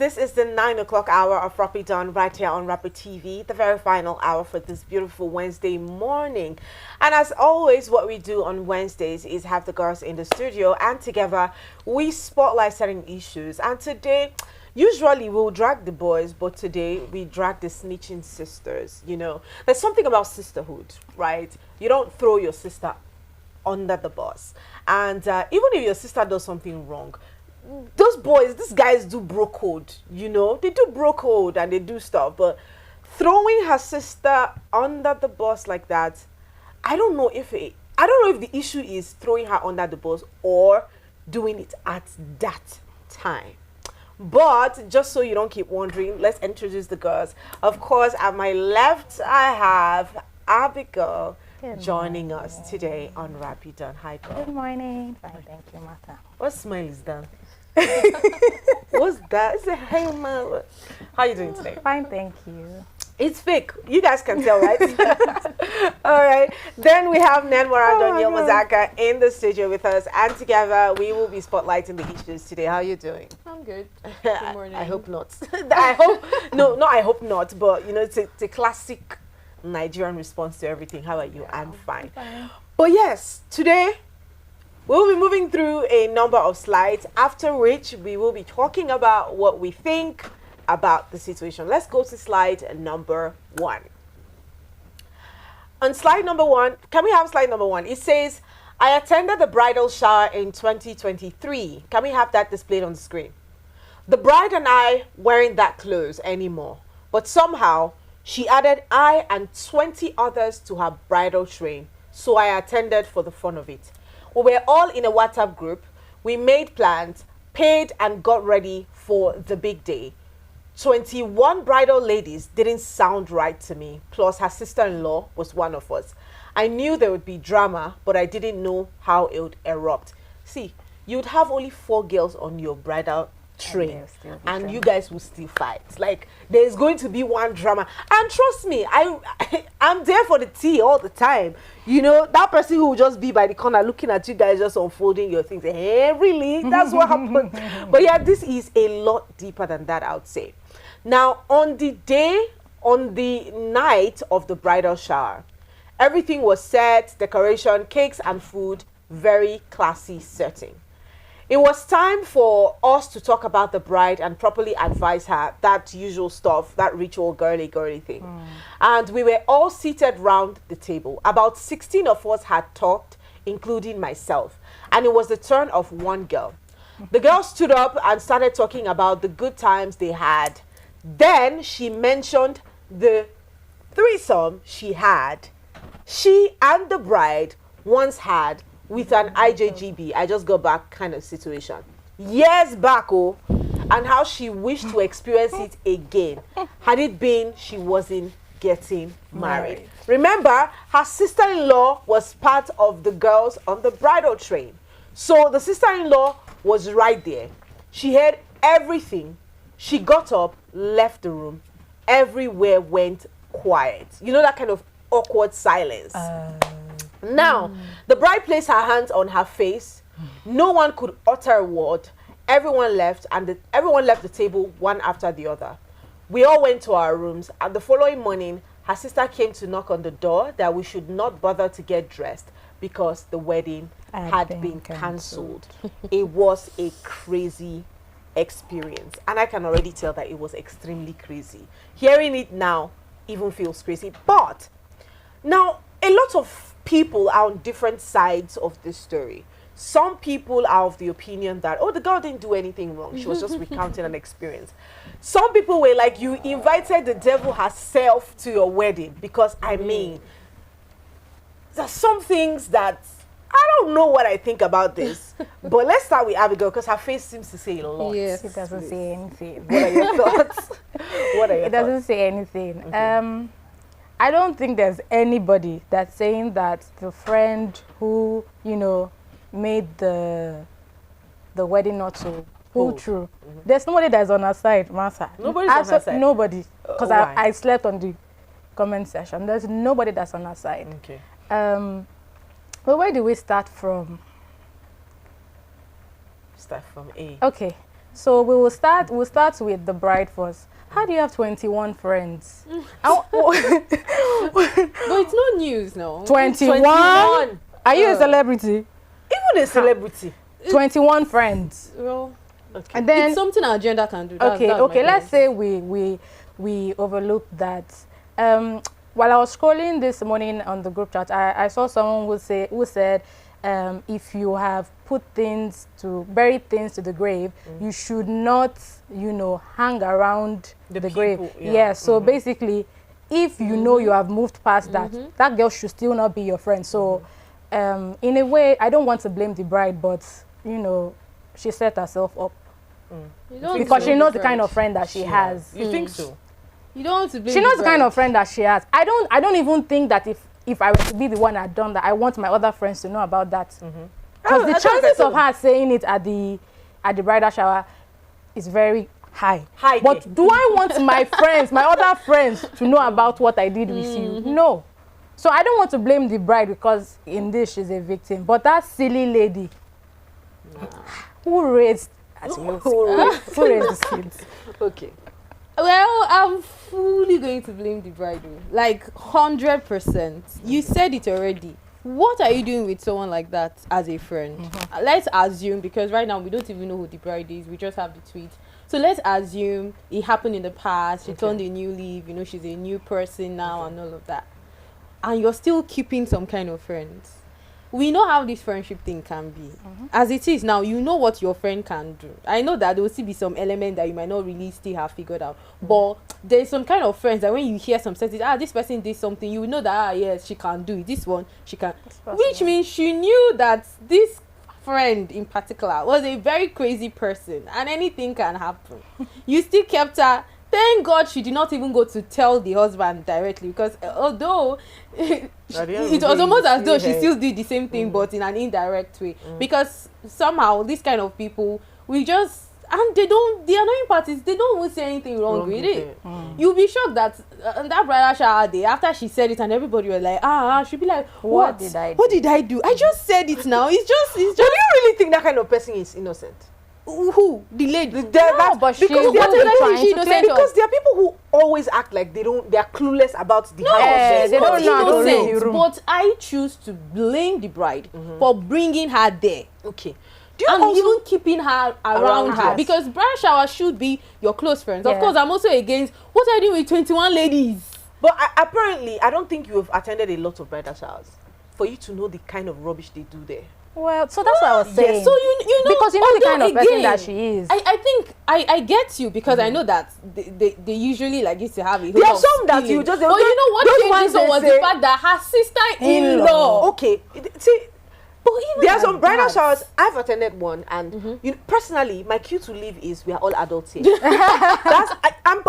this is the 9 o'clock hour of Rapid Done right here on Rapid TV, the very final hour for this beautiful Wednesday morning. And as always, what we do on Wednesdays is have the girls in the studio, and together we spotlight certain issues. And today, usually we'll drag the boys, but today we drag the snitching sisters. You know, there's something about sisterhood, right? You don't throw your sister under the bus. And even if your sister does something wrong, those boys, these guys do bro code, you know, they do bro code and they do stuff, but throwing her sister under the bus like that, I don't know if the issue is throwing her under the bus or doing it at that time. But just so you don't keep wondering, let's introduce the girls. Of course, at my left, I have Abigail joining us today on Rapid Done. Hi, girl. Good morning. Fine, thank you, Martha. What smile is that? What's that? It's a hey, man. How are you doing today? Fine, thank you. It's fake. You guys can tell, right? All right. Then we have Nenwara Daniel Mazaka in the studio with us, and together we will be spotlighting the issues today. How are you doing? I'm good. Good morning. I hope not. I hope no, I hope not. But you know, it's a classic Nigerian response to everything. How are you? Yeah, I'm fine. But yes, today we'll be moving through a number of slides, after which we will be talking about what we think about the situation. Let's go to slide number 1. On slide number 1, can we have slide number 1? It says, I attended the bridal shower in 2023. Can we have that displayed on the screen? The bride and I weren't that close anymore, but somehow she added I and 20 others to her bridal train, so I attended for the fun of it. We were all in a WhatsApp group. We made plans, paid, and got ready for the big day. 21 bridal ladies didn't sound right to me, plus her sister-in-law was one of us. I knew there would be drama, but I didn't know how it would erupt. See, you'd have only 4 girls on your bridal train, and you guys will still fight. Like, there's going to be one drama, and trust me, I'm there for the tea all the time. You know, that person who will just be by the corner looking at you guys just unfolding your things. Hey, really? That's what happened. But yeah, this is a lot deeper than that, I would say. Now, on the night of the bridal shower, everything was set, decoration, cakes and food, very classy setting. It was time for us to talk about the bride and properly advise her, that usual stuff, that ritual girly thing. And we were all seated round the table. About 16 of us had talked, including myself. And it was the turn of one girl. The girl stood up and started talking about the good times they had. Then she mentioned the threesome she and the bride once had with an IJGB, I just got back kind of situation. Years back, and how she wished to experience it again, had it been she wasn't getting married. Remember, her sister-in-law was part of the girls on the bridal train. So the sister-in-law was right there. She heard everything. She got up, left the room. Everywhere went quiet. You know, that kind of awkward silence. Now, the bride placed her hands on her face. No one could utter a word. Everyone left, and everyone left the table one after the other. We all went to our rooms, and the following morning, her sister came to knock on the door that we should not bother to get dressed because the wedding had been cancelled. It was a crazy experience, and I can already tell that it was extremely crazy. Hearing it now even feels crazy. But now, a lot of people are on different sides of this story. Some people are of the opinion that, oh, the girl didn't do anything wrong. She was just recounting an experience. Some people were like, you invited the devil herself to your wedding. Because, I mean, there's some things that, I don't know what I think about this. But let's start with Abigail, because her face seems to say a lot. Yes, it doesn't say anything. What are your thoughts? What are your thoughts? It doesn't say anything. Okay. I don't think there's anybody that's saying that the friend who, you know, made the wedding not so pull through. There's nobody that's on our side, Martha. Nobody's on our side? Nobody. Because I slept on the comment section. There's nobody that's on our side. Okay. Well, where do we start from? Start from A. Okay. So we'll start with the bride first. How do you have 21 friends? But it's not news now. 21? Are you a celebrity? Even a celebrity. 21 friends. Well, Okay. And then it's something our agenda can do. That's okay, my let's point. say we overlooked that. While I was scrolling this morning on the group chat, I saw someone who said if you have buried things to the grave, you should not, hang around the grave. people, Yeah. So basically, if you know you have moved past that, that girl should still not be your friend. So in a way, I don't want to blame the bride, but she set herself up You don't because she blame knows the the kind bride. of friend that she has. You think so? You don't want to blame She knows the kind bride. of friend that she has. I don't even think that if I were to be the one that had done that, I want my other friends to know about that. Because the chances of her saying it at the bridal shower is very high. But do I want my friends, my other friends, to know about what I did with you? No. So I don't want to blame the bride because in this she's a victim. But that silly lady who raised these kids. Okay. Well, I'm fully going to blame the bride. Like 100%. You said it already. What are you doing with someone like that as a friend? Let's assume, because right now we don't even know who the bride is. We just have the tweet. So let's assume it happened in the past. She turned a new leaf. She's a new person now and all of that. And you're still keeping some kind of friends. We know how this friendship thing can be. As it is now, you know what your friend can do. I know that there will still be some element that you might not really still have figured out. But there's some kind of friends that when you hear some sentences, this person did something, you know that, yes, she can do it. This one, she can. Which means she knew that this friend in particular was a very crazy person and anything can happen. You still kept her. Thank God she did not even go to tell the husband directly, because although it was almost as though she still did the same thing but in an indirect way, because somehow these kind of people, and the annoying part is they don't even say anything wrong with it. You'll be shocked that that bridal shower day, after she said it and everybody was like, she'll be like, what did I do? I just said it now. It's just. Do you really think that kind of person is innocent? Who? The lady? But she because there are people who always act like they are clueless about the they don't know innocent, but I choose to blame the bride for bringing her there. Okay. And even keeping her around her, because bridal shower should be your close friends. Of course, I'm also against what are you doing with 21 ladies. But apparently, I don't think you have attended a lot of bridal showers for you to know the kind of rubbish they do there. Well, so that's what I was saying. Yes. So you know, because you know the kind of person that she is. I think I get you, because I know that they usually like used to have a. There are some that you just. But you know what changed this was the fact that her sister-in-law. Okay, see. But there are some bridal showers. I've attended one, and personally, my cue to leave is we are all adults here.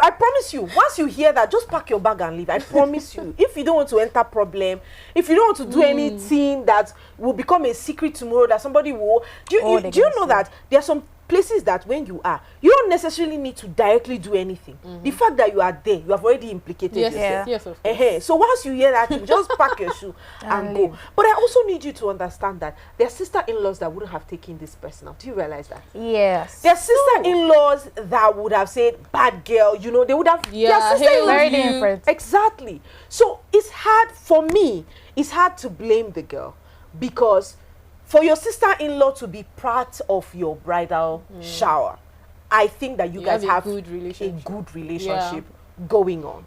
I promise you. Once you hear that, just pack your bag and leave. I promise you. If you don't want to enter problem, if you don't want to do anything that will become a secret tomorrow, that somebody will. Do you know that there are some places that when you don't necessarily need to directly do anything. The fact that you are there, you have already implicated yourself. Yes, of course. So once you hear that, you just pack your shoe and go. But I also need you to understand that there are sister-in-laws that wouldn't have taken this person out. Do you realize that? Yes. There are sister-in-laws that would have said, bad girl, they would have. Yeah, very different. Exactly. So it's hard for me. It's hard to blame the girl, because for your sister-in-law to be part of your bridal shower, I think that you guys have a good relationship going on.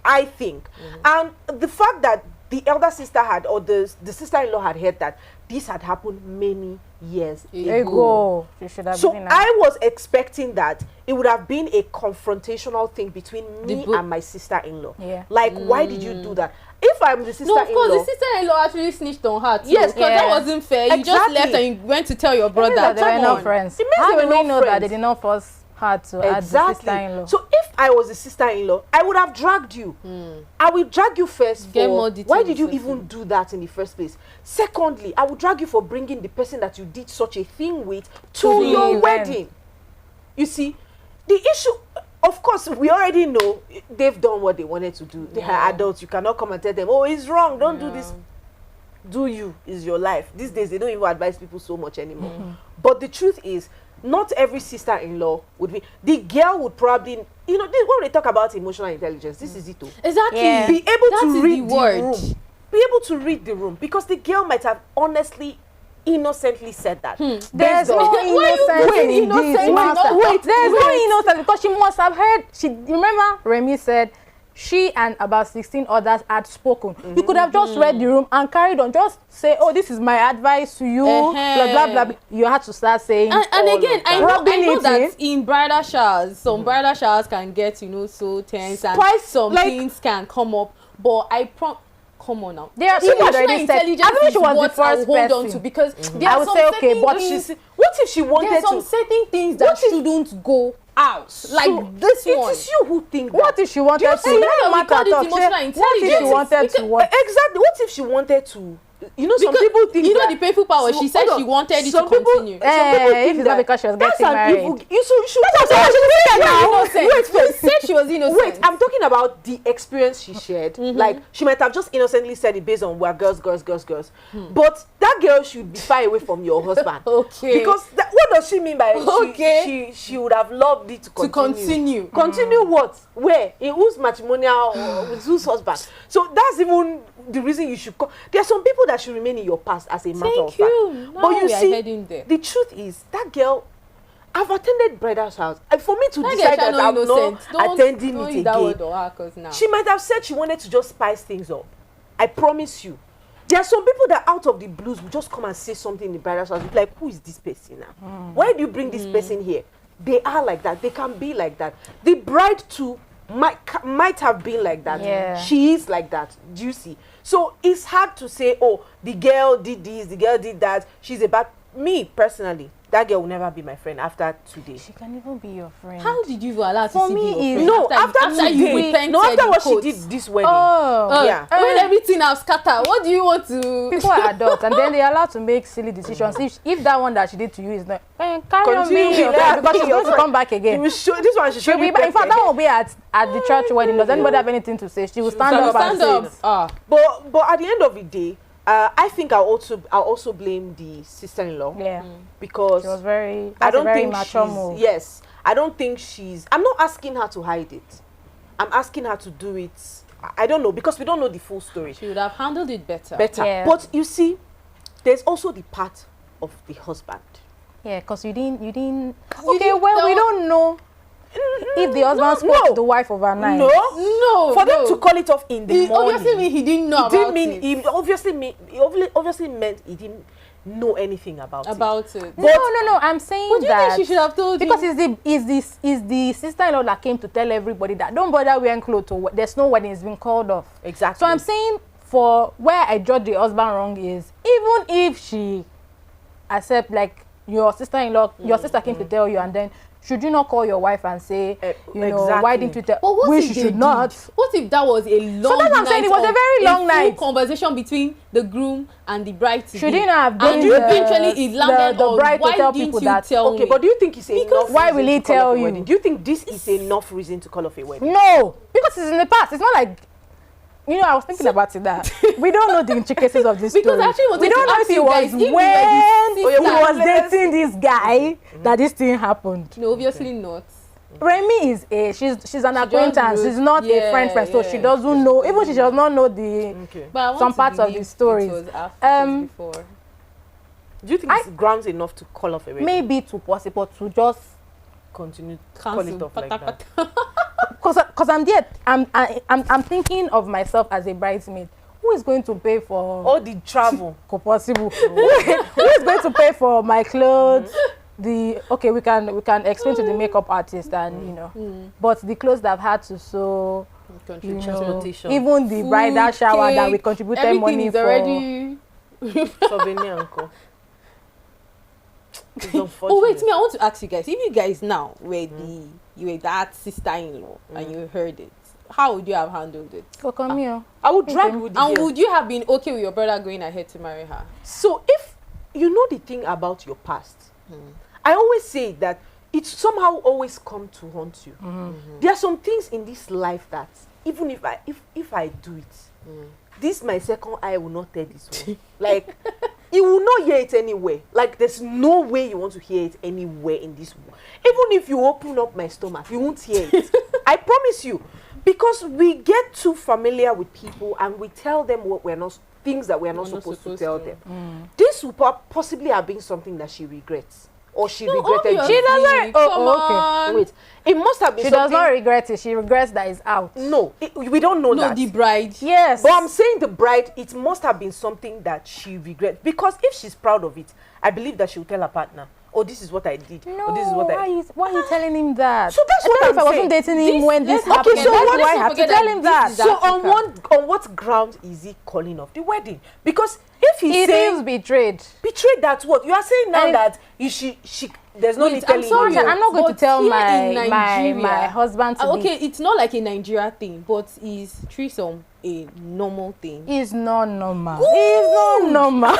I think. And the fact that the elder sister had, or the sister-in-law had heard that this had happened many years ago. So I was expecting that it would have been a confrontational thing between me and my sister-in-law. Like, why did you do that? If I'm the sister-in-law... No, of course, the sister-in-law actually snitched on her too. Yes, because that wasn't fair. You just left and you went to tell your brother. They were not friends. How do we know that they did not force her to add the sister-in-law? So if I was the sister-in-law, I would have dragged you. I will drag you first for why did you even do that in the first place? Secondly, I will drag you for bringing the person that you did such a thing with to your wedding. You see, the issue... Of course, we already know they've done what they wanted to do. They are adults. You cannot come and tell them, oh, it's wrong. Don't do this. Do you. Is your life. These days, they don't even advise people so much anymore. But the truth is, not every sister-in-law would be. The girl would probably, when they talk about emotional intelligence, this is it too. Exactly. Yeah. Be able That to is read the word. room. Be able to read the room, because the girl might have honestly, innocently said that. There's no Why you innocence going in innocent? this matter. Wait, There's no innocence, because she must have heard. Remember, Remy said she and about 16 others had spoken. You could have just read the room and carried on. Just say, "Oh, this is my advice to you." Blah blah blah. You had to start saying. And again, I know rubbing that in bridal showers, some bridal showers can get so tense, and some things can come up. But come on now. There are Emotional already said. intelligence I think she is was the what I first hold on person. to, because there I are would some say, okay, certain but things- What if she there wanted are some to? certain things that shouldn't go out, like this one. It is you who think that. What if she wanted to? see, It that's doesn't why we matter call it at all. emotional What if she intelligence. wanted to what? Exactly. What if she wanted to? Some Because people think that, the painful part was she said she wanted it to some people- continue. some people think if it's not that because she was that's getting an married. evil. You should. Innocent. Wait You first. said she was innocent. Wait, I'm talking about the experience she shared. Like, she might have just innocently said it based on we're girls. But that girl should be far away from your husband. Okay. Because what does she mean by Okay. she would have loved it to To continue? continue. Continue what? Where? In whose matrimonial or with whose husband? So that's even the reason you should there are some people that should remain in your past as a matter of Thank fact. you. But Now you we are see, heading there. the truth is that girl, I've attended bridal showers. And for me to That decide girl that I'm innocent. not attending don't it use that word again, or her, 'cause now. she might have said she wanted to just spice things up. I promise you. There are some people that out of the blues will just come and say something in the bridal showers. Like, who is this person now? Why do you bring this person here? They are like that. They can be like that. The bride too might have been like that. Yeah. She is like that. Do you see? So it's hard to say, oh, the girl did this, the girl did that. She's a bad. Me personally, that girl will never be my friend after today. She can even be your friend. How did you allow her to For see me, be your is- friend? No, after you today. repented, No, after in what she quotes. did this wedding. Oh, Yeah. When everything has scattered, what do you want to? people are adults, and then they're allowed to make silly decisions. If that one that she did to you is not, carry on Continue being your with friend, that, because she's being your going to come back She again. will show, this one she should be In fact, that one will be at the church wedding. Does anybody have anything to say? She will stand up and Stand say, up. But at the end of the day, I think I'll also blame the sister-in-law. yeah, Because she was very. I That's a don't very think mature she's move. yes. I don't think I'm not asking her to hide it. I'm asking her to do it. I don't know, because we don't know the full story. She would have handled it better. Yeah. But you see, there's also the part of the husband. Yeah, because you didn't. Okay, didn't well, we tell- don't know if the husband spoke to the wife overnight. No. For them to call it off in the It morning. obviously mean he didn't know It didn't about mean it. he obviously meant he didn't know anything about it. About it. No. I'm saying But do you that think she should have told because you? it's the sister-in-law that came to tell everybody that don't bother wearing clothes. There's no wedding. It's been called off. Exactly. So I'm saying, for where I judge the husband wrong is, even if she accept, like, your sister-in-law, your sister came to tell you, and then should you not call your wife and say, why exactly. didn't you tell? But what we if they should not. did? What if that was a long that's what I'm saying, it was a very long full night. conversation between the groom and the bride to Should be? you not have And been eventually it landed the on bride to why tell didn't people you that? tell Okay, me? but do you think it's enough? why reason will he to call tell off a you? wedding? Do you think this is enough reason to call off a wedding? No, because it's in the past. It's not like, I was thinking about it, that we don't know the intricacies of this Because story. I actually wanted We don't to know ask if it you was guys, if you were the when he sister- was dating this guy that this thing happened. No, obviously not. Remy is she's an acquaintance. knows- She's not a friend, so she doesn't know. Even she does not know the Okay. But I want some to parts of believe the stories. It was after, it was before. Do you think it's grounds enough to call off a wedding? maybe to possible to just Continue to call it Cancel. off like that. because I'm there. I'm thinking of myself as a bridesmaid. Who is going to pay for All the travel. possible? Who is going to pay for my clothes? We can explain to the makeup artist, and but the clothes that I've had to sew, Transportation. even the Food, bridal shower that we cake, contributed everything money is for. already. Souvenir uncle. It's Oh wait, unfortunate. me. I want to ask you guys. If you guys now were you were that sister-in-law and you heard it, how would you have handled it? So come here. I would drag with the And girl. would you have been okay with your brother going ahead to marry her? So if you know the thing about your past, I always say that it somehow always come to haunt you. There are some things in this life that even if I do it, this my second eye will not tell this one. Like you will not hear it anywhere. Like, there's no way you want to hear it anywhere in this world. Even if you open up my stomach, you won't hear it. I promise you. Because we get too familiar with people and we tell them what we're not, things that we're not supposed to tell them. This will possibly have been something that she regrets. Or she regretted. She doesn't. Okay. Wait, it must have been She something. does not regret it. She regrets that it's out. No, we don't know that. No, the bride. Yes. But I'm saying the bride, it must have been something that she regrets. Because if she's proud of it, I believe that she'll tell her partner, oh, this is what I did. No, or this is what why are you telling him that? So that's what I'm if I wasn't saying. dating him when this let's not happened, forget- that's so why I let's have not to forget tell that him that. this is So on what ground is he calling off the wedding? Because if he's He saying feels betrayed. betrayed, that's what you are saying now, And- that she there's no Wait, need I'm telling sorry, you. I'm not going to But tell here my in Nigeria- my husband to Okay, it's not like a Nigeria thing, but is threesome a normal thing? be. It's not normal. It's not normal.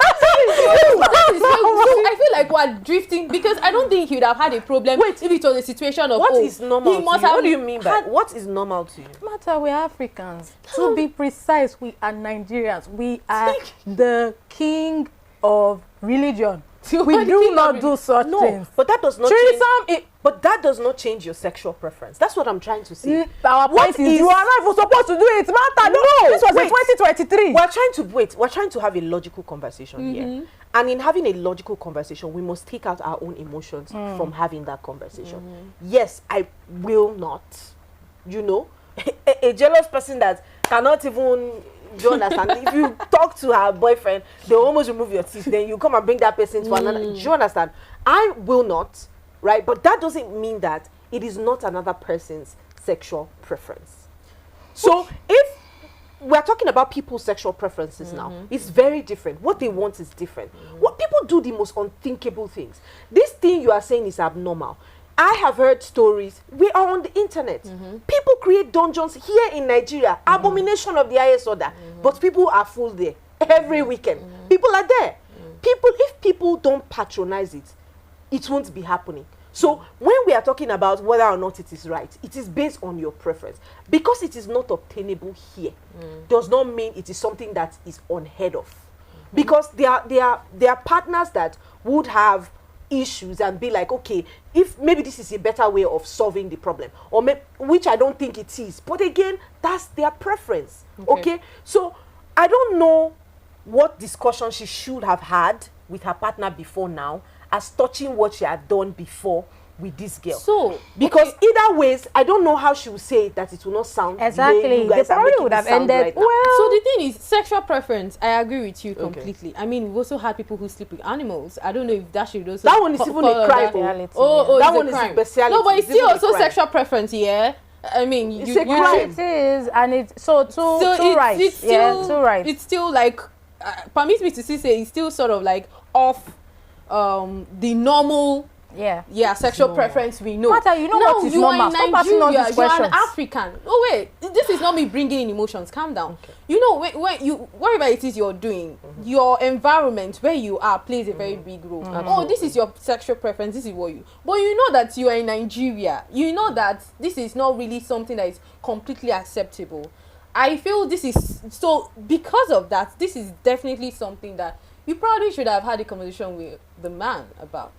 That is so I feel like we're drifting because I don't think he would have had a problem if it was a situation of What oh, is normal he to must you? have What do you mean by had- what is normal to you? Matter, we're Africans. To be precise, we are Nigerians. We are the king of religion. You We are the do king not of do such No, things. but that does not change. Threesome, But that does not change your sexual preference. That's what I'm trying to say. our What point is, is- you are not even supposed to do it. Matter, No, this was wait. in 2023. We're trying to have a logical conversation here. And in having a logical conversation, we must take out our own emotions from having that conversation. Yes, I will not, a jealous person that cannot even, do you understand? If you talk to her boyfriend, they'll almost remove your teeth. Then you come and bring that person to another. Do you understand? I will not, right? But that doesn't mean that it is not another person's sexual preference. So if we're talking about people's sexual preferences now, it's very different. What they want is different. What people do the most unthinkable things. This thing you are saying is abnormal. I have heard stories. We are on the internet. People create dungeons here in Nigeria. Abomination of the highest order. But people are full there every weekend. People are there. If people don't patronize it, it won't be happening. So when we are talking about whether or not it is right, it is based on your preference. Because it is not obtainable here, does not mean it is something that is unheard of. Because there are partners that would have issues and be like, okay, if maybe this is a better way of solving the problem, or which I don't think it is. But again, that's their preference. Okay? So I don't know what discussion she should have had with her partner before now, as touching what she had done before with this girl. So because either ways, I don't know how she will say it, that it will not sound the way Exactly. you They guys are probably making would it have sound ended right now. well. So the thing is, sexual preference, I agree with you completely. I mean, we've also had people who sleep with animals. I don't know if that should also That one is even a crime. Reality, Oh, That it's one a is crime. bestiality. No, but it's It's even still a also crime. sexual preference, yeah. I mean, It's you a you crime. It is, and it's so two rights. it's still, two rights. It's still like permit me to say it's still sort of like off the normal sexual preference we know. Matter, you know Now, what is you normal. are in Stop asking all Nigeria, these you are an questions. African. Oh wait, this is not me bringing in emotions. Calm down. Okay. You know when you whatever it is you're doing, your environment where you are plays a very big role. Oh, this is your sexual preference. This is what you. But you know that you are in Nigeria. You know that this is not really something that is completely acceptable. I feel this is so because of that. This is definitely something that you probably should have had a conversation with the man about.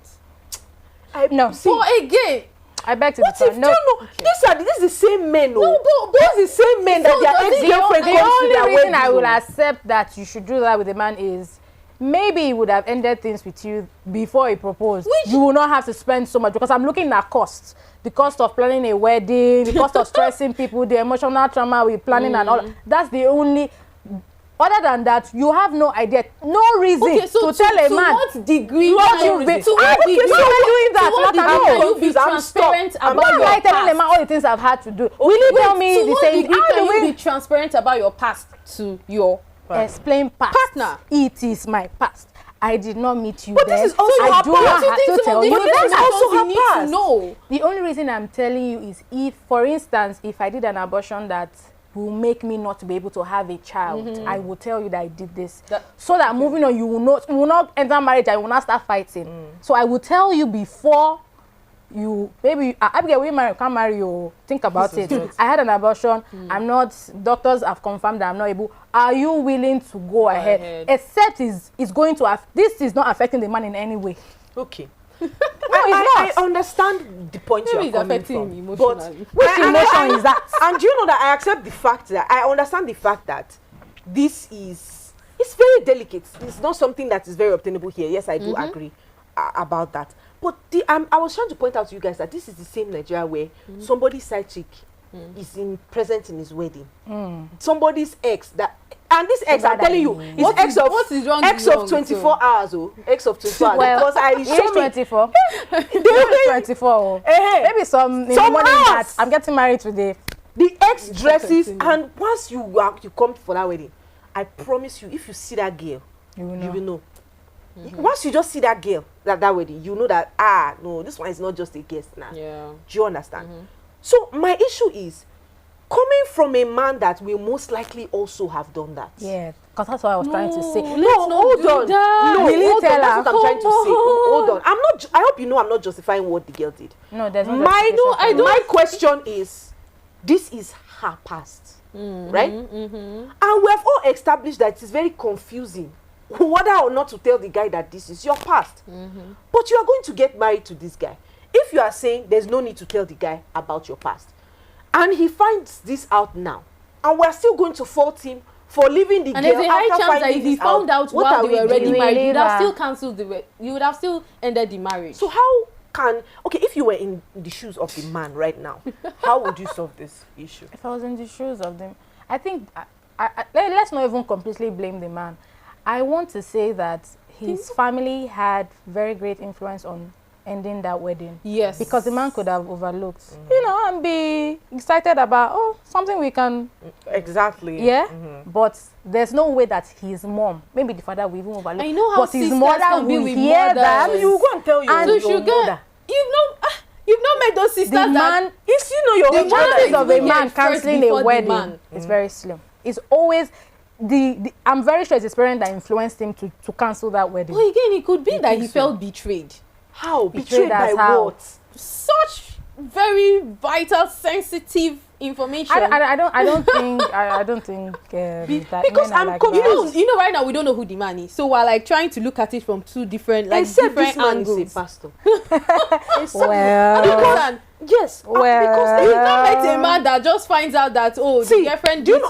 No. But again, I beg to What if differ. No. this is the same men? No, but this is the same men that their ex-girlfriend The comes to only their reason I wedding. will accept that you should do that with a man is maybe he would have ended things with you before he proposed. You will not have to spend so much, because I'm looking at costs. The cost of planning a wedding, the cost of stressing people, the emotional trauma with planning and all. That's the only. Other than that, you have no idea, no reason okay, so to tell a man. what degree What can you've you been to what okay, degree, so we're doing that. to what Not degree at can all. you be I'm transparent stuck. I'm about Why am your I telling a past? man all the things I've had to do? Will you Wait, tell me to the what same? degree How can do you we be transparent about your past to your explain past? partner? It is my past. I did not meet you But then. this is also I her do not past. have to tell you But this is that. also her you need past. to know. The only reason I'm telling you is if, for instance, if I did an abortion that will make me not be able to have a child, I will tell you that I did this. So that moving on, you will not enter marriage and you will not start fighting. So I will tell you before Abigail, we can't marry you. Think about it. I had an abortion. I'm not. Doctors have confirmed that I'm not able. Are you willing to go ahead? Except it's going to. This is not affecting the man in any way. Okay. No, it's I understand the point you're coming from. Me emotionally. But which emotion is that? And you know that I accept the fact that I understand the fact that this is it's very delicate. It's not something that is very obtainable here. Yes, I do agree about that. But I was trying to point out to you guys that this is the same Nigeria where somebody's side chick is present in his wedding. Somebody's ex and this ex, I'm telling you, is ex of 24 hours. Ex of 24 hours. Well, because I show 24. Maybe 24. Maybe some morning that I'm getting married today. The ex dresses, and once you come for that wedding, I promise you, if you see that girl, you will know. Once you just see that girl at that wedding, you know that no, this one is not just a guest now. Yeah. Do you understand? So my issue is coming from a man that will most likely also have done that. Yeah, because that's what I was trying to say. Hold on. No, really tell her. That's what I'm trying to say. Hold on. I hope you know I'm not justifying what the girl did. No, there's no. My question is, this is her past, right? And we have all established that it's very confusing whether or not to tell the guy that this is your past. But you are going to get married to this guy. If you are saying there's no need to tell the guy about your past, and he finds this out now, and we're still going to fault him for leaving the girl there's a high after chance that finding if he this found out what while are they were we already doing? married, you would have still cancelled you would have still ended the marriage. So how can, if you were in the shoes of the man right now, how would you solve this issue? If I was in the shoes of them, I think let's not even completely blame the man. I want to say that his family had very great influence on ending that wedding. Yes. Because the man could have overlooked, and be excited about, something we can. Exactly. Yeah. But there's no way that his mom, maybe the father will even overlook. I know how but his mother will hear that. You will go and tell your mother. You've not met those sisters. The man, if you know your the chances of a man cancelling a wedding is very slim. It's always I'm very sure it's his parent that influenced him to cancel that wedding. Well, again, it could be that he felt betrayed. How? Betrayed by what? Such very vital, sensitive information. I don't think that because I'm like confused. You know, right now we don't know who the man is, so we're like trying to look at it from two different, Except different this man angles. is a pastor. Well, yes, well, because he's not like a man that just finds out that the girlfriend did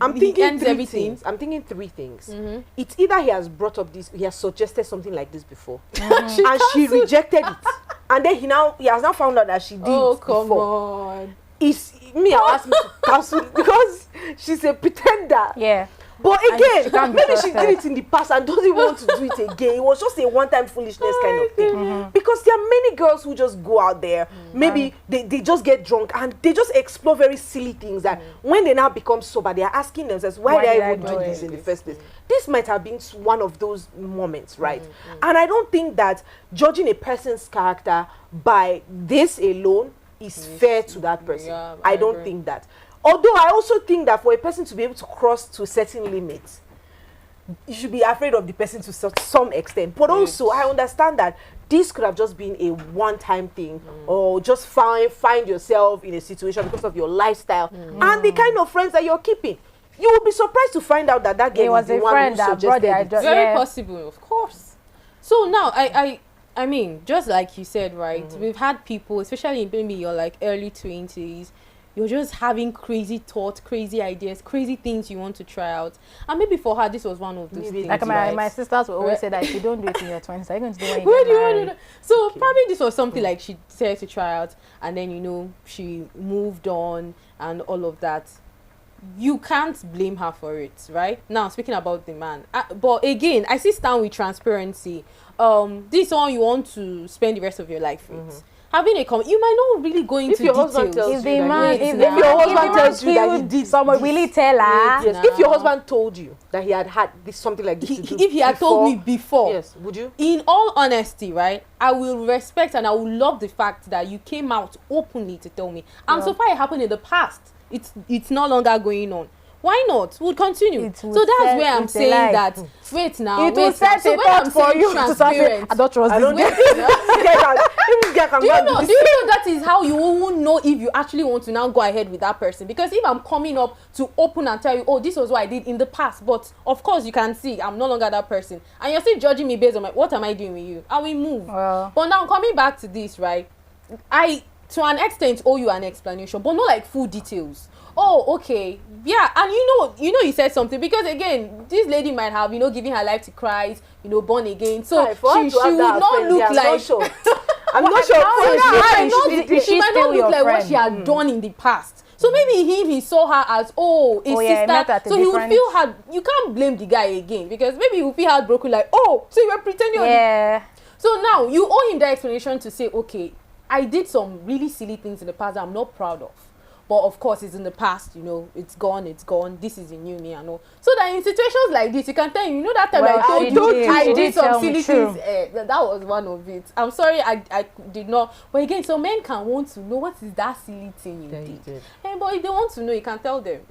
I'm thinking three three things. It's either he has brought up this, he has suggested something like this before, and she rejected it, and then he has now found out that she did. Oh, come before. on. Is me? I'll ask me to cancel because she's a pretender. Yeah. But again, she maybe she did it in the past and doesn't want to do it again. It was just a one-time foolishness kind of thing. Because there are many girls who just go out there, maybe they just get drunk and they just explore very silly things that when they now become sober, they are asking themselves, why did I even do this in the first place? This might have been one of those moments, right? And I don't think that judging a person's character by this alone is fair to that person. Yeah, I don't think that. Although I also think that for a person to be able to cross to certain limits, you should be afraid of the person to some extent. But also, I understand that this could have just been a one-time thing, or just find yourself in a situation because of your lifestyle and the kind of friends that you're keeping. You will be surprised to find out that girl was the one who suggested it. Very possible, of course. So now, I mean, just like you said, right? We've had people, especially in maybe your like early 20s, you're just having crazy thoughts, crazy ideas, crazy things you want to try out. And maybe for her, this was one of those things. Like my sisters will always say that if you don't do it in your 20s, are you going to do it when you get married? So probably this was something like she said to try out, and then she moved on and all of that. You can't blame her for it, right? Now speaking about the man, but again, I still stand with transparency. This one you want to spend the rest of your life with. Having a you might not really go into details. If your husband tells you that he did someone really tell her. Yes. If your husband told you that he had this something like this if he had told me before, yes, would you? In all honesty, right, I will respect and I will love the fact that you came out openly to tell me. And so far it happened in the past. It's no longer going on. Why not? We'll continue. So that's where I'm saying that. Wait now. It will set a thought for you to say, I don't trust this. This I can Do go you and know? this. Do you know that is how you won't know if you actually want to now go ahead with that person? Because if I'm coming up to open and tell you, oh, this was what I did in the past, but of course you can see I'm no longer that person, and you're still judging me based on what am I doing with you? I will move. But now coming back to this, right? I to an extent owe you an explanation, but not like full details. Oh, okay, yeah, and you said something, because again, this lady might have given her life to Christ, born again, so she would not look like. I'm not sure. She might not look like what she had done in the past. So maybe he saw her as sister, so he would feel hard. You can't blame the guy again, because maybe he would feel heartbroken, like, oh, so you were pretending. So now you owe him the explanation to say, okay, I did some really silly things in the past that I'm not proud of. But of course, it's in the past, it's gone. This is a new me and all. So that in situations like this, you can tell him, that time I did some silly things. That was one of it. I'm sorry, I did not. But again, so men can want to know what is that silly thing you did. But if they want to know, you can tell them.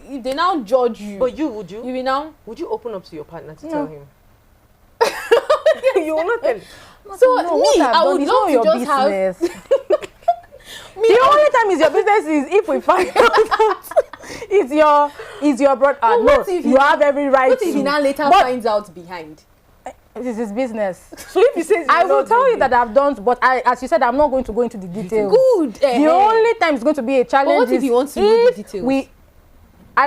If they now judge you. But would you? You will now. Would you open up to your partner to tell him? You will not tell. So I would love to just have. The only time is your business is if we find out that it's your brother. No, you have every right. What if he now later finds out behind? This is business. So if he says, I will tell you that I've done, but as you said, I'm not going to go into the details. Good. The only time it's going to be a challenge. But what if he wants to know the details?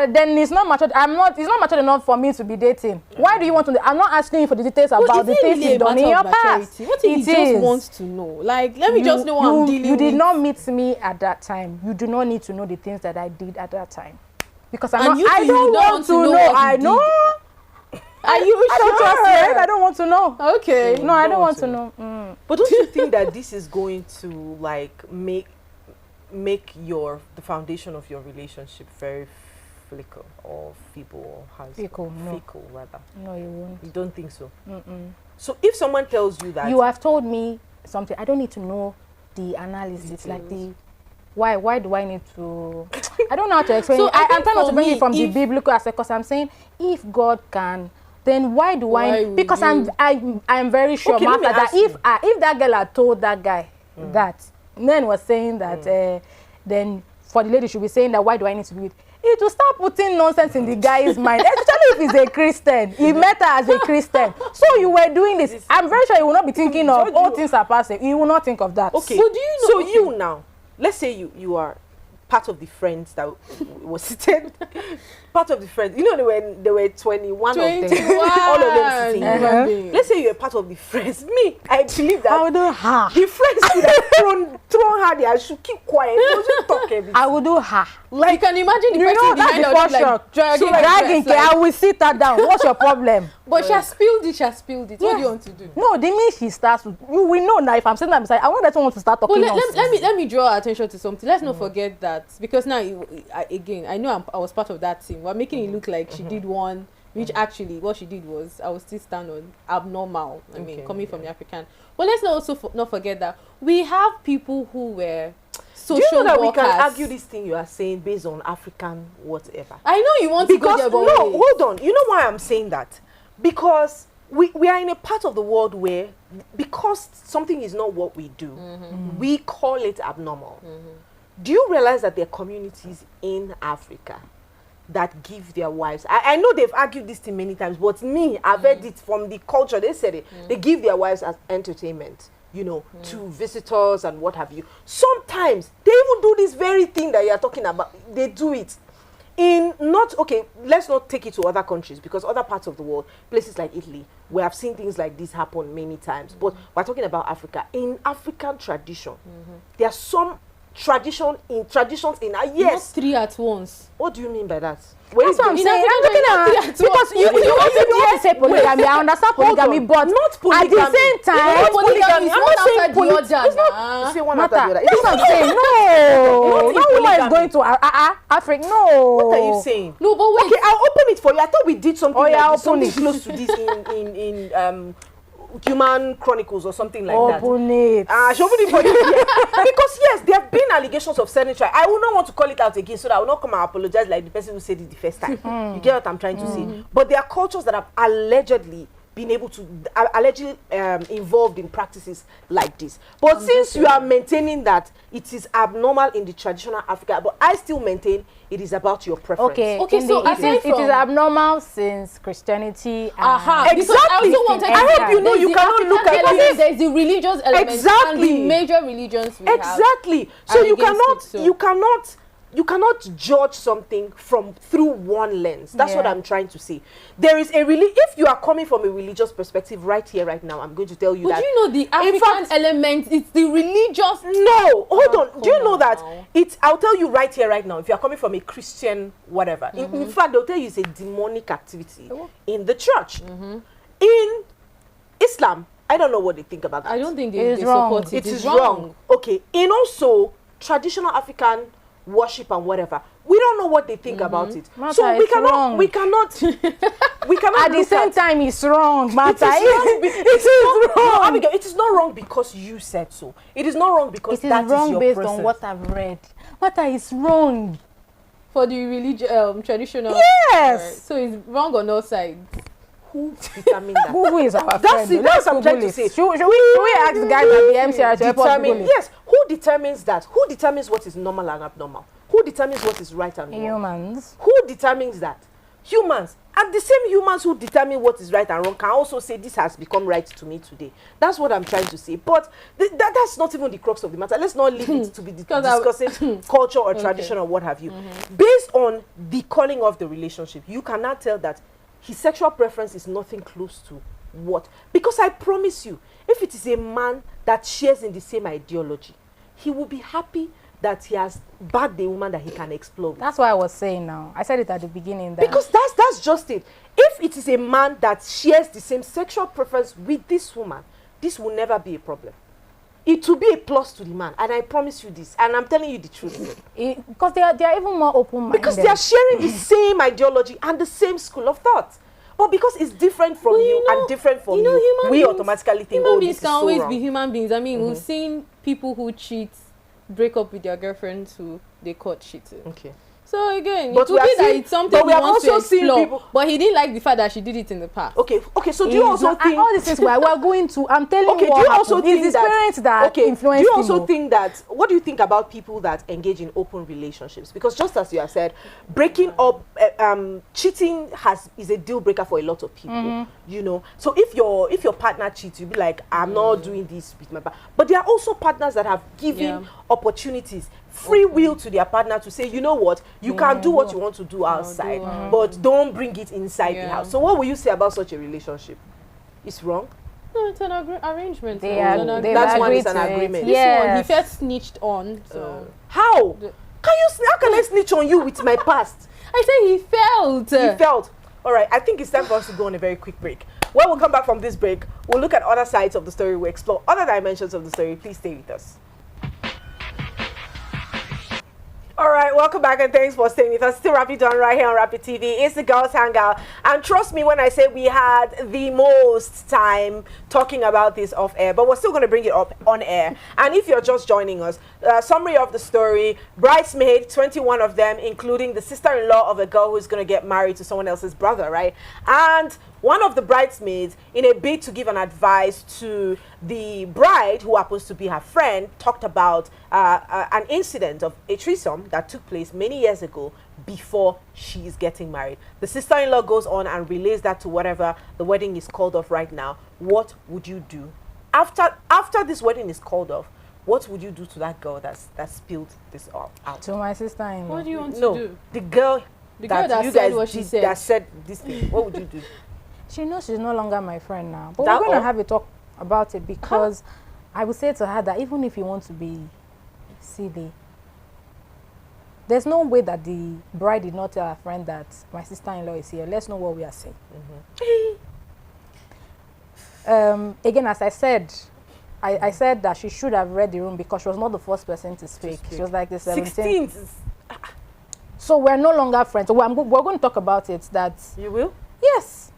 Then it's not mature. It's not mature enough for me to be dating. Why do you want to? I'm not asking you for the details about the things you've done in your past. What if he just wants to know? Like, let me just know what I'm dealing with. You did not meet me at that time. You do not need to know the things that I did at that time, because I don't want to know. I know. Are you sure? I don't trust you. I don't want to know. Okay. No, I don't want to know. But don't you think that this is going to like make the foundation of your relationship very fickle or feeble, or fickle rather? No, you won't. You don't think so? So if someone tells you that you have told me something, I don't need to know the analysis, like the why do I need to? I don't know how to explain. So I'm trying not to bring it from the biblical aspect, because I'm saying if God can, then why do I? Because I'm very sure, okay, Martha, that if that girl had told that guy that, then was saying that, then for the lady should be saying that, why do I need to do it? It will start putting nonsense in the guy's mind, especially if he's a Christian. He met her as a Christian. So you were doing this. I'm very sure you will not be thinking of all things are passing. You will not think of that. Okay. So do you know? So you now, let's say you are part of the friends that was seated. Part of the friends. There were 21 of them. All of them sitting. Let's say you're part of the friends. Me, I believe that. I would do her. The friends could have thrown her there. I should keep quiet. Don't talk everything. I would do her. Like, you can imagine the person behind her like dragging. I will sit her down. What's your problem? But she has spilled it. What do you want to do? No, the minute she starts, we know now. If I'm sitting beside, I want that someone to start talking. Let me draw our attention to something. Let's not forget that, because now I know I was part of that team. We're making it look like she did one, which actually what she did was, I was still stand on abnormal. I mean, coming from the African. But let's not forget that we have people who were social workers. Do you know that we can argue this thing you are saying based on African whatever? I know you want to go there, but no, hold on. You know why I'm saying that? Because we are in a part of the world where, because something is not what we do, we call it abnormal. Do you realize that there are communities in Africa that give their wives, I know they've argued this thing many times, but me, I've heard it from the culture. They said it. They give their wives as entertainment, to visitors and what have you. Sometimes they even do this very thing that you are talking about. They do it let's not take it to other countries, because other parts of the world, places like Italy, we have seen things like this happen many times. But we're talking about Africa. In African tradition, there are some traditions in yes. Not three at once. What do you mean by that? That's what I'm saying. I'm looking at, because you want to say polygamy. I understand polygamy, but not polygamy. At the same time, polygamy is one after the other. It's not say one after the other. That's what I'm saying. No woman is going to Africa. No. What are you saying? No, but wait. Okay, I'll open it for you. I thought we did something something close to this in Human Chronicles or something like that. Open it. She opened it for you. Because yes, there have been allegations of certain tribe. I will not want to call it out again, so that I will not come and apologize like the person who said it the first time. You get what I'm trying to say? But there are cultures that have allegedly been able to allegedly involved in practices like this. But since you are maintaining that it is abnormal in the traditional Africa, but I still maintain it is about your preference. Okay, so it is abnormal since Christianity. Exactly. I hope you know you cannot look at this. There's the religious element and the major religions we have. So you cannot judge something through one lens. That's what I'm trying to say. There is if you are coming from a religious perspective right here, right now, I'm going to tell you that. But you know the African element, it's the religious. No, hold on. Do you know that I'll tell you right here, right now, if you are coming from a Christian, whatever. In fact, they'll tell you it's a demonic activity in the church. In Islam, I don't know what they think about that. I don't think they support it. It is wrong. Okay. In also traditional African worship and whatever, we don't know what they think about it. Martha, so we cannot at the same time it's wrong, Martha. It is wrong. No, Abigail, it is not wrong because you said so. It is not wrong because that is your based presence. on what I've read. Martha, is wrong for the religious traditional. Yes. Right. So it's wrong on all sides. Who determined that? Who is our friend? That's what I'm trying to say. Should we ask the guys at the MCR to help us Google it? Yes. Who determines that? Who determines what is normal and abnormal? Who determines what is right and wrong? Humans. Who determines that? Humans. And the same humans who determine what is right and wrong can also say this has become right to me today. That's what I'm trying to say. But that's not even the crux of the matter. Let's not leave it to be discussing culture or tradition or what have you. Based on the calling of the relationship, you cannot tell that his sexual preference is nothing close to what. Because I promise you, if it is a man that shares in the same ideology, he will be happy that he has bagged a woman that he can explore with. That's what I was saying now. I said it at the beginning. Because that's just it. If it is a man that shares the same sexual preference with this woman, this will never be a problem. It will be a plus to the man, and I promise you this, and I'm telling you the truth. Because they are even more open-minded. Because they are sharing the same ideology and the same school of thought. But because it's different from you and different from you, we automatically think, human oh, beings this is can so always wrong. be human beings. I mean, we've seen people who cheat break up with their girlfriends who they caught cheating. Okay. So again, but it could be that it's something but we have wants to also seen explore, people, but he didn't like the fact that she did it in the past. Okay. So do you also think all these things we are going to? I'm telling you, do you also think it's his parents that influence. Do you also think that? What do you think about people that engage in open relationships? Because just as you have said, breaking up, cheating is a deal breaker for a lot of people. You know, so if your partner cheats, you'll be like, I'm not doing this with my partner. But there are also partners that have given opportunities, free will to their partner to say, you know what, you can do what you want to do outside, but don't bring it inside the house. So what will you say about such a relationship? It's wrong? No, it's an arrangement. That one is an agreement. This one, he felt snitched on. So how? How can I snitch on you with my past? I said he felt. He felt. All right, I think it's time for us to go on a very quick break. When we come back from this break, we'll look at other sides of the story. We'll explore other dimensions of the story. Please stay with us. All right, welcome back and thanks for staying with us. Still Rapid on right here on Rapid TV. It's the Girls Hangout. And trust me when I say we had the most time talking about this off air, but we're still going to bring it up on air. And if you're just joining us, summary of the story, bridesmaids, 21 of them, including the sister-in-law of a girl who's going to get married to someone else's brother, right? And one of the bridesmaids, in a bid to give an advice to the bride, who happens to be her friend, talked about an incident of a threesome that took place many years ago before she is getting married. The sister-in-law goes on and relays that to whatever the wedding is called off right now. What would you do? After this wedding is called off, what would you do to that girl that spilled this out? To my sister-in-law. What do you want to do? The girl that you said guys what she did, said. that said this thing. What would you do? She knows she's no longer my friend now. But That we're going all? to have a talk about it because I would say to her that even if you want to be silly, there's no way that the bride did not tell her friend that my sister-in-law is here. Let's know what we are saying. Again, as I said, I said that she should have read the room because she was not the first person to speak. She was like the 17th. 16th. So we're no longer friends. So we're going to talk about it. That You will? yes.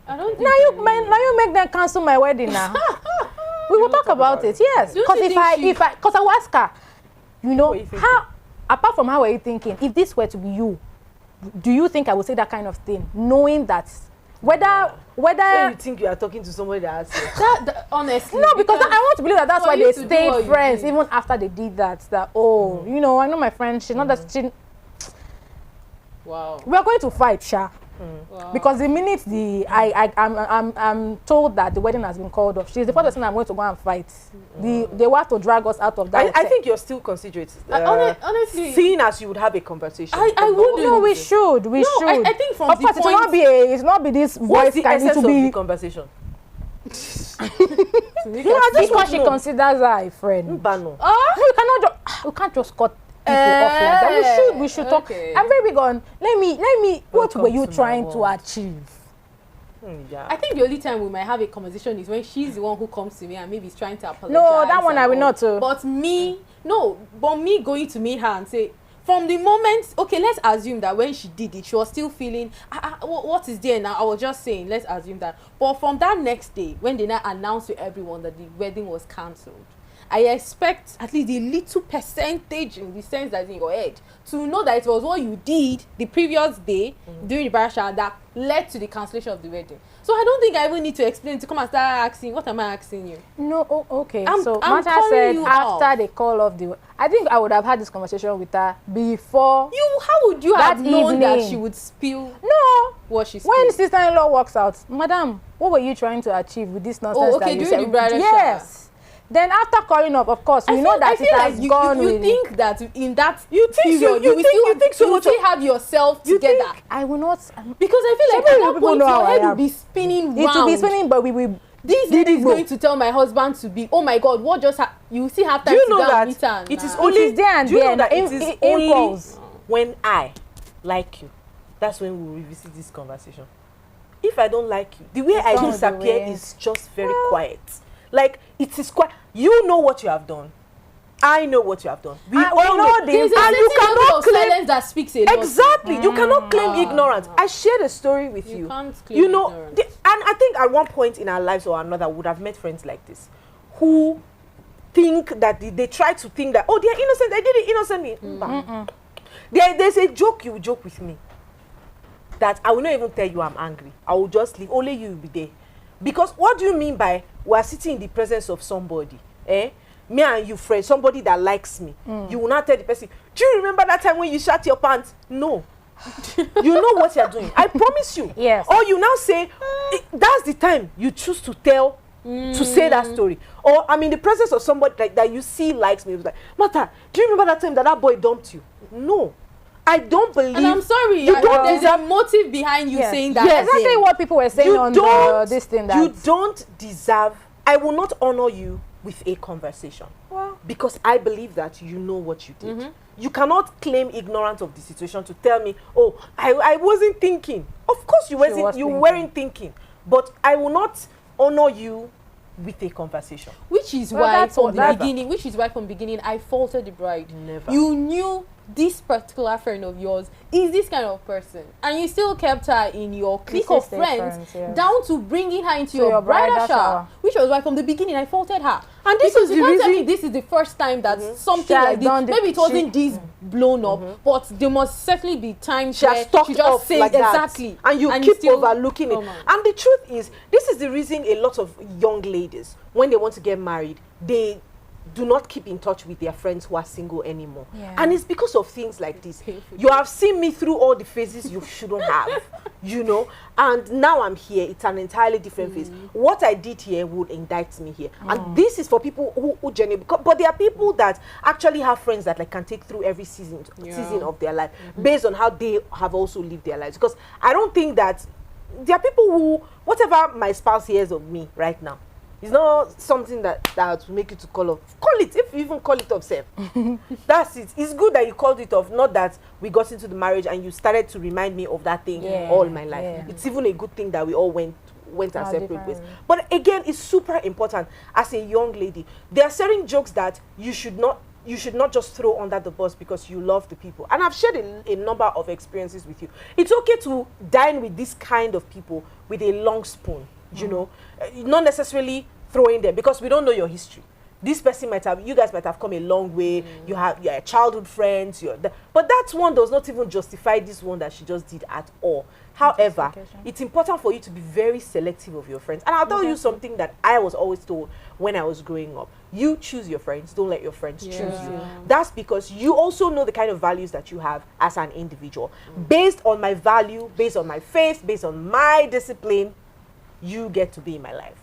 I don't think Now you make them cancel my wedding now. We will talk about it. Yes. Because because I will ask her, you know, how apart from how are you thinking, if this were to be you, do you think I would say that kind of thing, knowing that So you think you are talking to somebody that has sex? Honestly. No, because I want to believe that that's for why you they to do stayed what you friends did. even after they did that. That you know, I know my friend. She's not that she. Wow. We are going to fight, Sha. Wow. Because the minute I'm told that the wedding has been called off, she's the first person I'm going to go and fight. They want to drag us out of that. I think you're still considerate. Honestly, Seeing as you would have a conversation. I wouldn't. No, we should. We should. I think from of the course, point, it's not be this What's voice the can need essence to of the be. conversation? Because she considers her a friend. Bano. We can't just cut people off like that. We should talk. Okay. I'm very big on. Let me. What Welcome were you to my trying to world. achieve? Yeah. I think the only time we might have a conversation is when she's the one who comes to me and maybe is trying to apologize. No, that one I will and not. all. But me going to meet her and say, from the moment, okay, let's assume that when she did it, she was still feeling, what is there now? I was just saying, let's assume that. But from that next day, when they now announced to everyone that the wedding was cancelled, I expect at least a little percentage in the sense that's in your head to know that it was what you did the previous day during the bridal shower that led to the cancellation of the wedding. So I don't think I even need to explain to come and start asking, what am I asking you? No, okay. I'm So calling Martha said you after out. the call of the, I think I would have had this conversation with her before. How would you That have known that evening. she would spill No, what she spilled? when sister-in-law walks out, madam, what were you trying to achieve with this nonsense? okay, that you during said? the bridal Yes. Then after calling up, of course, we know that it has gone you with. think that in that You think period, so? You think so you will much still of- have yourself You together. think- I will not. Because I feel like Some at people that point know your how I head will am. be spinning It round. will be spinning, but we will. This lady is going to tell my husband to be, oh my God, what just happened? You still have Do time you to know go and that meet her. it is Nah. only It is there and do you know there, that it in- is in- only impulse. when I like you, that's when we will revisit this conversation. If I don't like you, the way I not the disappear way. is just very quiet. Like it is quiet. You know what you have done. I know what you have done. We all know There's a and you certain level cannot of claim silence that speaks a lot. exactly. You cannot claim ignorance. I shared a story with you. You can't claim You know, ignorance. and I think at one point in our lives or another, we would have met friends like this, who think that they try to think that they're innocent. They did it innocently. There's a joke you joke with me that I will not even tell you I'm angry. I will just leave. Only you will be there. Because what do you mean by we are sitting in the presence of somebody? Me and you, friend, somebody that likes me. You will not tell the person, do you remember that time when you shat your pants? No. You know what you're doing. I promise you. Yes. Or you now say, that's the time you choose to tell, to say that story. Or I'm in the presence of somebody like that you see likes me. It was like, Martha, do you remember that time that boy dumped you? No. I don't believe. And I'm sorry, You don't there's deserve- a motive behind you Yes. saying that. Yes. Exactly what people were saying on this thing. That You don't deserve. I will not honor you with a conversation. Well, Because I believe that you know what you did. You cannot claim ignorance of the situation to tell me, oh, I wasn't thinking. Of course you weren't thinking. But I will not honor you with a conversation. Which is Well, why that's from what- the that's- beginning, I faulted the bride. Never. You knew this particular friend of yours is this kind of person, and you still kept her in your clique of sister friends, friends, yes. down to bringing her into To your your bridal bridal shower. shower. Which was why from the beginning I faulted her. And this Because is you the can't tell me reason. this is the first time that something She has like this, done the- maybe it wasn't she- this blown up, but there must certainly be times She where has talked she just off says like that, exactly, and you you keep still overlooking it. come on. And the truth is, this is the reason a lot of young ladies, when they want to get married, they do not keep in touch with their friends who are single anymore. Yeah. And it's because of things like this. painful. You have seen me through all the phases you shouldn't have, you know, and now I'm here. It's an entirely different phase. What I did here would indict me here. And this is for people who genuinely, but there are people that actually have friends that like can take through every season of their life based on how they have also lived their lives. Because I don't think that there are people who, whatever my spouse hears of me right now, it's not something that will make you to call off. Call it, if you even call it off, self. That's it. It's good that you called it off, not that we got into the marriage and you started to remind me of that thing all my life. Yeah. It's even a good thing that we all went our separate different ways. ways. But again, it's super important as a young lady. There are certain jokes that you should not just throw under the bus because you love the people. And I've shared a number of experiences with you. It's okay to dine with this kind of people with a long spoon, you know, not necessarily throwing them because we don't know your history. this person you guys might have come a long way. You're childhood friends. But that one does not even justify this one that she just did at all. However, it's important for you to be very selective of your friends. And I'll tell you something that I was always told when I was growing up. You choose your friends. Don't let your friends choose you. That's because you also know the kind of values that you have as an individual. Based on my value, based on my faith, based on my discipline, you get to be in my life.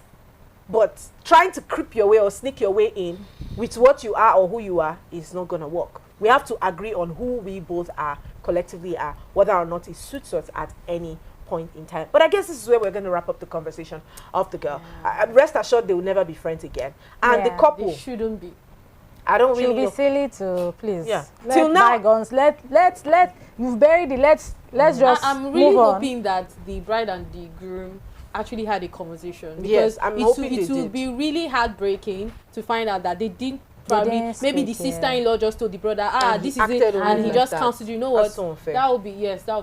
But trying to creep your way or sneak your way in with what you are or who you are is not going to work. We have to agree on who we both are, collectively are, whether or not it suits us at any point in time. But I guess this is where we're going to wrap up the conversation of the girl. Rest assured, they will never be friends again. And the couple... They shouldn't be. I don't really be silly to, please. Yeah. Till now, bygones. Let's you've buried it. Let's just I'm really move on. hoping that the bride and the groom actually had a conversation, Yes, because I'm hoping it they would did. be really heartbreaking to find out that they didn't. Probably, maybe the sister-in-law just told the brother, And this he is it, acted on and it he like just that. cancelled. You know what? That's so unfair. That would be so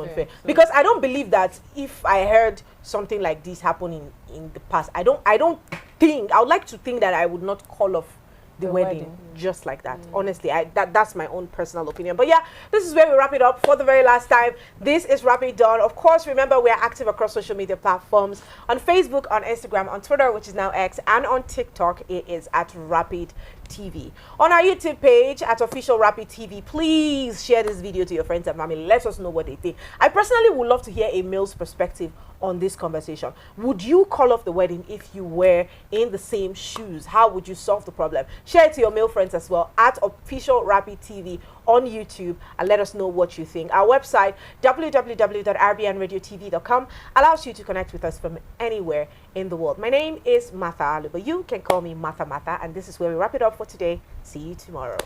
unfair. So- Because I don't believe that if I heard something like this happen in the past, I would like to think that I would not call off the wedding just like that. Honestly, that's my own personal opinion. But yeah, this is where we wrap it up for the very last time. This is Wrap It Done. Of course, remember we are active across social media platforms, on Facebook, on Instagram, on Twitter, which is now X, and on TikTok. It is at Rapid TV. On our YouTube page at Official Rapid TV, please share this video to your friends and family. Let us know what they think. I personally would love to hear a male's perspective on this conversation. Would you call off the wedding if you were in the same shoes? How would you solve the problem? Share it to your male friends as well at Official Rapid TV on YouTube, and let us know what you think. Our website, www.rbnradiotv.com, allows you to connect with us from anywhere in the world. My name is Martha Alu, but you can call me Martha, and this is where we wrap it up for today. See you tomorrow.